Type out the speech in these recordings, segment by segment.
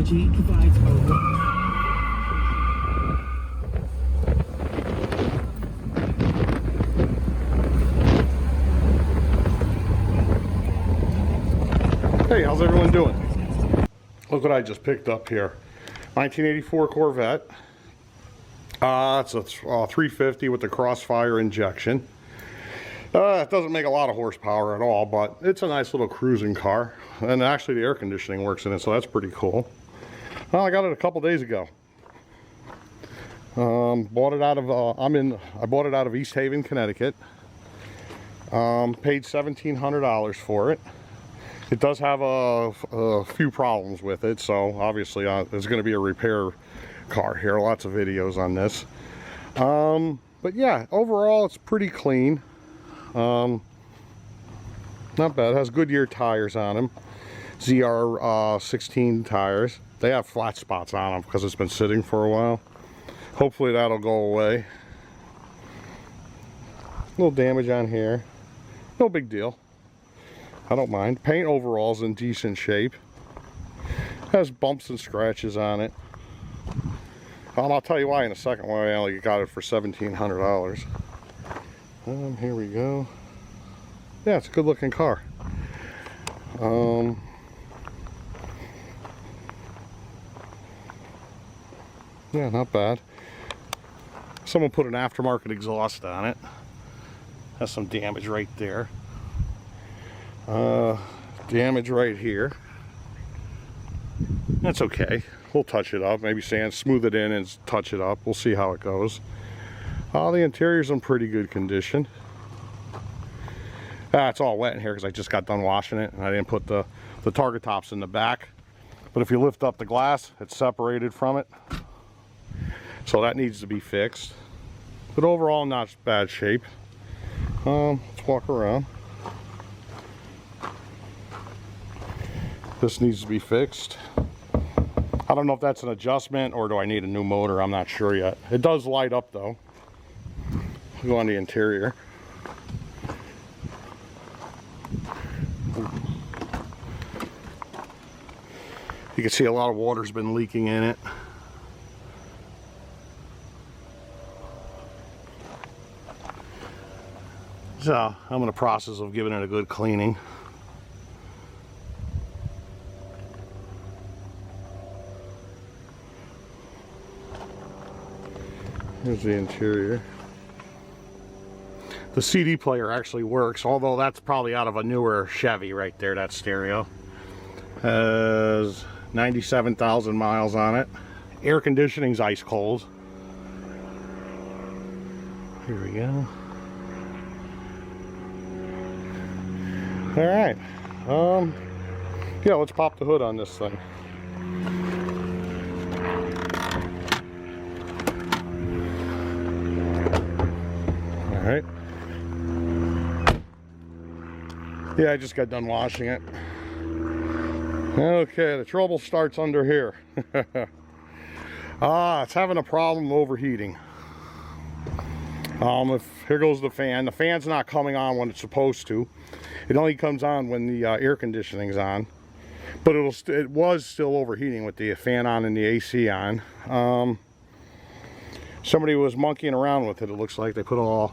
technology provides a Hey, how's everyone doing? Look what I just picked up here. 1984 Corvette. It's a 350 with the Crossfire injection. It doesn't make a lot of horsepower at all, but it's a nice little cruising car. And actually the air conditioning works in it, so that's pretty cool. Well, I got it a couple days ago. Bought it out of I bought it out of East Haven, Connecticut. Paid $1,700 for it. It does have a few problems with it, so obviously there's going to be a repair car here. Lots of videos on this. But yeah, overall it's pretty clean. Not bad. It has Goodyear tires on them. ZR 16 tires. They have flat spots on them because it's been sitting for a while. Hopefully that'll go away. A little damage on here. No big deal. I don't mind. Paint overall's in decent shape. Has bumps and scratches on it. I'll tell you why in a second why I only got it for $1,700. Here we go. Yeah, it's a good looking car. Yeah, not bad. Someone put an aftermarket exhaust on it. Has some damage right there. Damage right here. That's okay. We'll touch it up. Maybe smooth it in and touch it up. We'll see how it goes. The interior's in pretty good condition. It's all wet in here because I just got done washing it and I didn't put the target tops in the back. But if you lift up the glass, it's separated from it. So that needs to be fixed. But overall, not bad shape. Let's walk around. This needs to be fixed. I don't know if that's an adjustment or do I need a new motor. I'm not sure yet. It does light up though. We'll go on the interior. You can see a lot of water's been leaking in it. So I'm in the process of giving it a good cleaning. Here's the interior. The CD player actually works, although that's probably out of a newer Chevy right there, that stereo. Has 97,000 miles on it. Air conditioning's ice cold. Here we go. Alright. Yeah, let's pop the hood on this thing. Alright. Yeah, I just got done washing it. Okay, the trouble starts under here. It's having a problem overheating. Here goes the fan. The fan's not coming on when it's supposed to. It only comes on when the air conditioning's on. But it was still overheating with the fan on and the AC on. Somebody was monkeying around with it. It looks like they put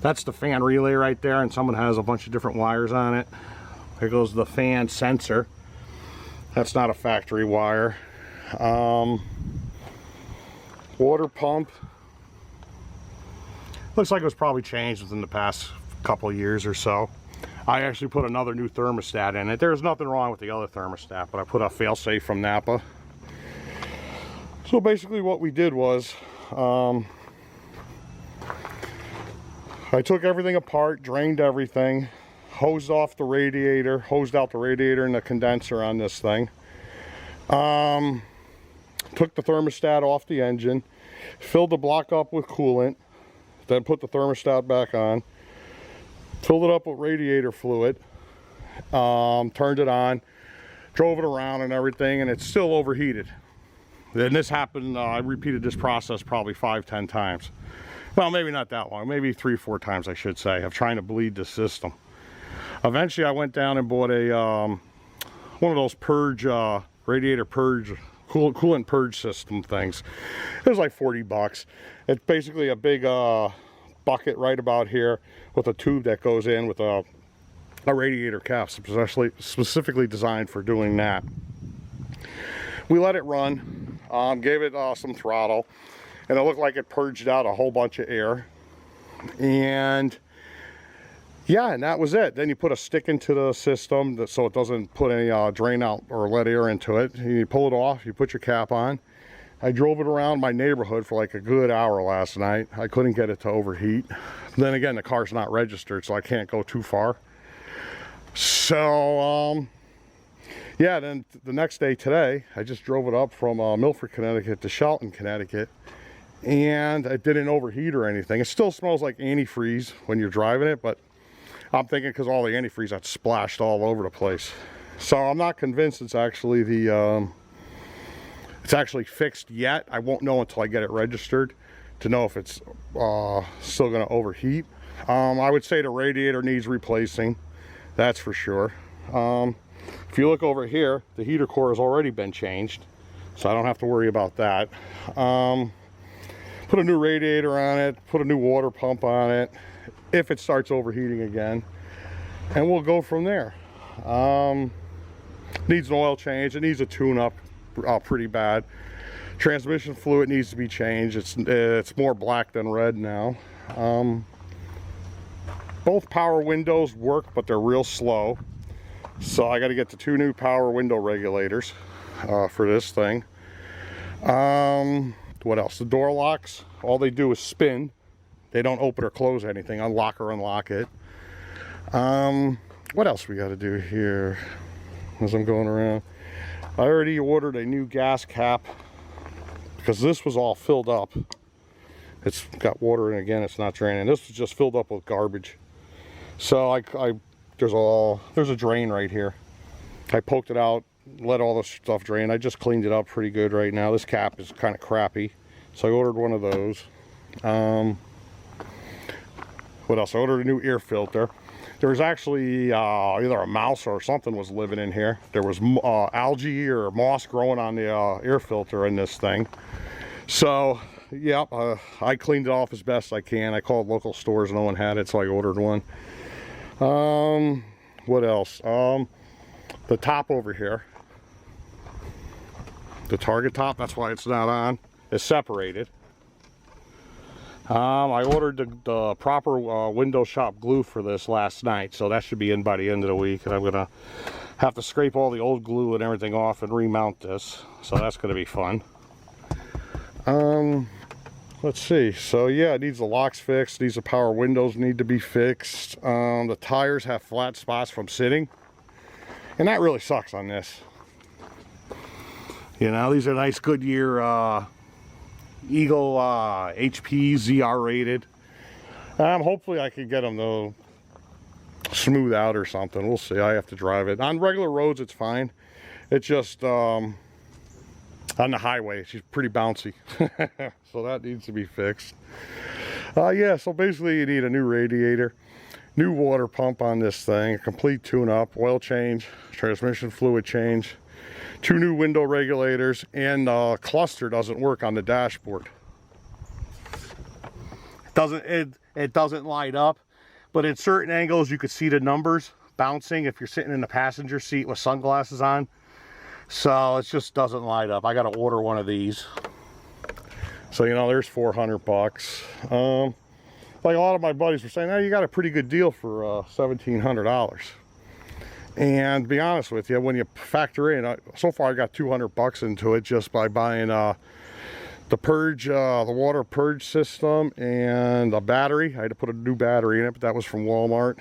that's the fan relay right there, and someone has a bunch of different wires on it. Here goes the fan sensor. That's not a factory wire. Water pump. Looks like it was probably changed within the past couple of years or so. I actually put another new thermostat in it. There's nothing wrong with the other thermostat, but I put a failsafe from Napa. So basically what we did was, I took everything apart, drained everything, hosed out the radiator and the condenser on this thing. Took the thermostat off the engine, filled the block up with coolant, then put the thermostat back on, filled it up with radiator fluid, turned it on, drove it around and everything, and it's still overheated. Then this happened, I repeated this process probably 5-10 times. Well, maybe not that long, maybe 3-4 times I should say, of trying to bleed the system. Eventually I went down and bought a one of those purge, radiator purge coolant purge system things. It was like 40 bucks. It's basically a big bucket right about here with a tube that goes in with a radiator cap specifically designed for doing that. We let it run, gave it some throttle, and it looked like it purged out a whole bunch of air. And yeah, and that was it. Then you put a stick into the system so it doesn't put any drain out or let air into it. You pull it off, you put your cap on. I drove it around my neighborhood for like a good hour last night. I couldn't get it to overheat. Then again, the car's not registered, so I can't go too far. So, yeah, then the next day today, I just drove it up from Milford, Connecticut to Shelton, Connecticut. And it didn't overheat or anything. It still smells like antifreeze when you're driving it, but I'm thinking because all the antifreeze got splashed all over the place. So I'm not convinced it's actually it's actually fixed yet. I won't know until I get it registered to know if it's still going to overheat. I would say the radiator needs replacing, that's for sure. If you look over here, the heater core has already been changed, so I don't have to worry about that. Put a new radiator on it, put a new water pump on it if it starts overheating again, and we'll go from there. Needs an oil change. It needs a tune-up pretty bad. Transmission fluid needs to be changed. It's more black than red now. Both power windows work, but they're real slow, so I got to get the 2 new power window regulators for this thing. What else? The door locks, all they do is spin. They don't open or close anything, unlock or unlock it. What else we got to do here as I'm going around? I already ordered a new gas cap because this was all filled up. It's got water in it again, it's not draining. This was just filled up with garbage. So there's a drain right here. I poked it out, let all the stuff drain. I just cleaned it up pretty good right now. This cap is kind of crappy, so I ordered one of those. What else? I ordered a new air filter. There was actually either a mouse or something was living in here. There was algae or moss growing on the air filter in this thing. So yeah, I cleaned it off as best I can. I called local stores, no one had it, so I ordered one. What else? The top over here, the target top, that's why it's not on, is separated. I ordered the proper window shop glue for this last night, so that should be in by the end of the week, and I'm gonna have to scrape all the old glue and everything off and remount this, so that's gonna be fun. Let's see. So yeah, it needs the locks fixed. These power windows need to be fixed. The tires have flat spots from sitting, and that really sucks on this. You know, these are nice Goodyear Eagle HP ZR rated. Hopefully I can get them to smooth out or something. We'll see. I have to drive it. On regular roads it's fine. It's just on the highway she's pretty bouncy. So that needs to be fixed. Yeah, so basically you need a new radiator, new water pump on this thing, a complete tune-up, oil change, transmission fluid change, 2 new window regulators, and the cluster doesn't work on the dashboard. It doesn't light up, but at certain angles you could see the numbers bouncing if you're sitting in the passenger seat with sunglasses on. So it just doesn't light up. I got to order one of these. So, you know, there's 400 bucks. Like a lot of my buddies were saying, oh, you got a pretty good deal for $1,700. And to be honest with you, when you factor in, so far I got 200 bucks into it just by buying the purge, the water purge system and a battery. I had to put a new battery in it, but that was from Walmart.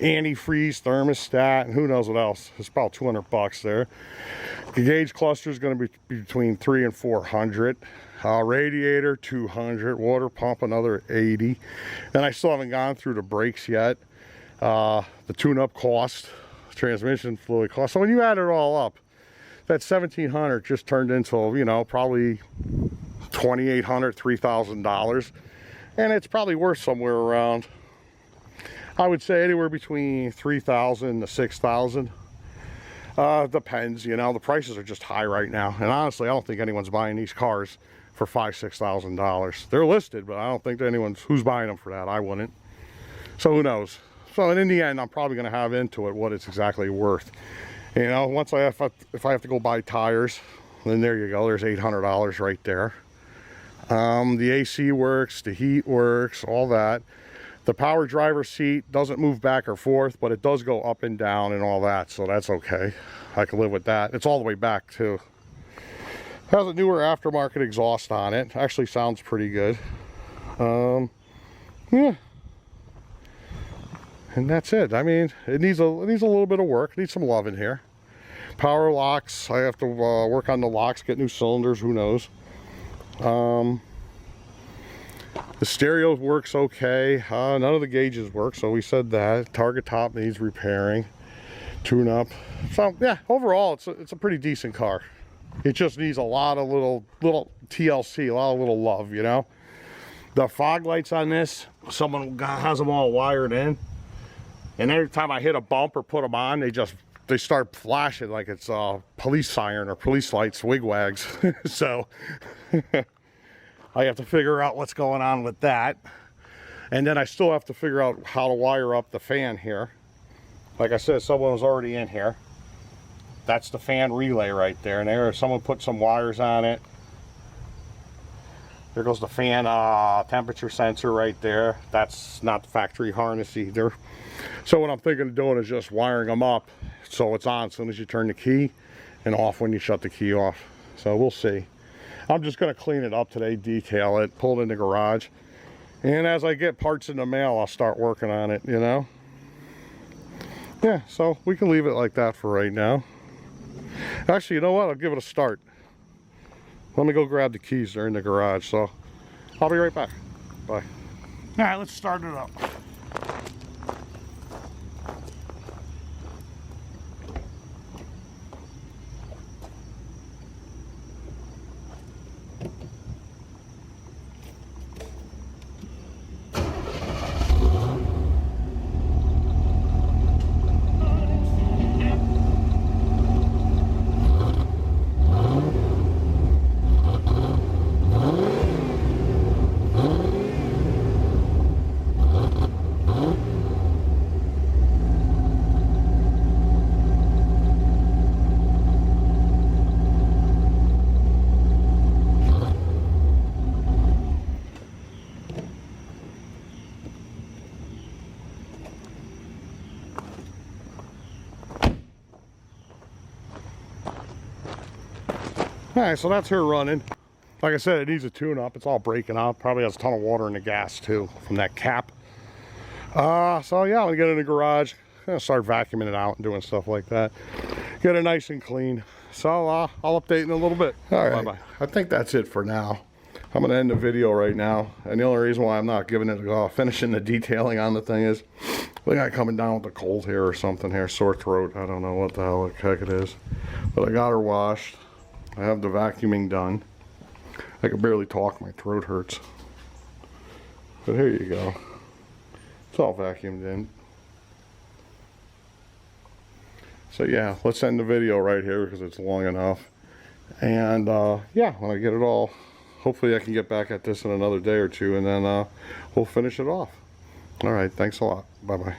Antifreeze, thermostat, and who knows what else. It's about 200 bucks there. The gauge cluster is going to be between 300 and 400. Radiator 200, water pump another 80. And I still haven't gone through the brakes yet. The tune-up cost, transmission fluid cost. So when you add it all up, that $1,700 just turned into, you know, probably $2,800, $3,000, and it's probably worth somewhere around, I would say, anywhere between $3,000 to $6,000. Depends, you know, the prices are just high right now. And honestly, I don't think anyone's buying these cars for $5,000–6,000. They're listed, but I don't think who's buying them for that. I wouldn't. So who knows? So in the end, I'm probably going to have into it what it's exactly worth. You know, once if I have to go buy tires, then there you go. There's $800 right there. The AC works, the heat works, all that. The power driver seat doesn't move back or forth, but it does go up and down and all that, so that's okay. I can live with that. It's all the way back too. Has a newer aftermarket exhaust on it. Actually sounds pretty good. Yeah. And that's it. I mean, it needs a little bit of work. It needs some love in here. Power locks. I have to work on the locks, get new cylinders. Who knows? The stereo works okay. None of the gauges work, so we said that. Target top needs repairing, tune up. So yeah, overall it's a pretty decent car. It just needs a lot of little TLC, a lot of little love, you know. The fog lights on this, someone has them all wired in, and every time I hit a bump or put them on, they start flashing like it's a police siren or police lights, wigwags. So I have to figure out what's going on with that. And then I still have to figure out how to wire up the fan here. Like I said, someone was already in here. That's the fan relay right there. And there, someone put some wires on it. There goes the fan temperature sensor right there. That's not the factory harness either. So what I'm thinking of doing is just wiring them up so it's on as soon as you turn the key and off when you shut the key off. So we'll see. I'm just going to clean it up today, detail it, pull it in the garage. And as I get parts in the mail, I'll start working on it, you know. Yeah, so we can leave it like that for right now. Actually, you know what? I'll give it a start. Let me go grab the keys. They're in the garage, so I'll be right back. Bye. All right, let's start it up. All right, so that's her running. Like I said, it needs a tune-up. It's all breaking up. Probably has a ton of water in the gas too from that cap. So yeah, I'm gonna get in the garage. I'm gonna start vacuuming it out and doing stuff like that. Get it nice and clean. So I'll update in a little bit. All right, bye-bye. I think that's it for now. I'm gonna end the video right now. And the only reason why I'm not giving it finishing the detailing on the thing is I think I'm coming down with a cold here or something here, sore throat. I don't know what the hell the heck it is. But I got her washed. I have the vacuuming done. I can barely talk, my throat hurts. But here you go. It's all vacuumed in. So yeah, let's end the video right here because it's long enough. And yeah, when I get it all, hopefully I can get back at this in another day or two, and then we'll finish it off. All right, thanks a lot. Bye-bye.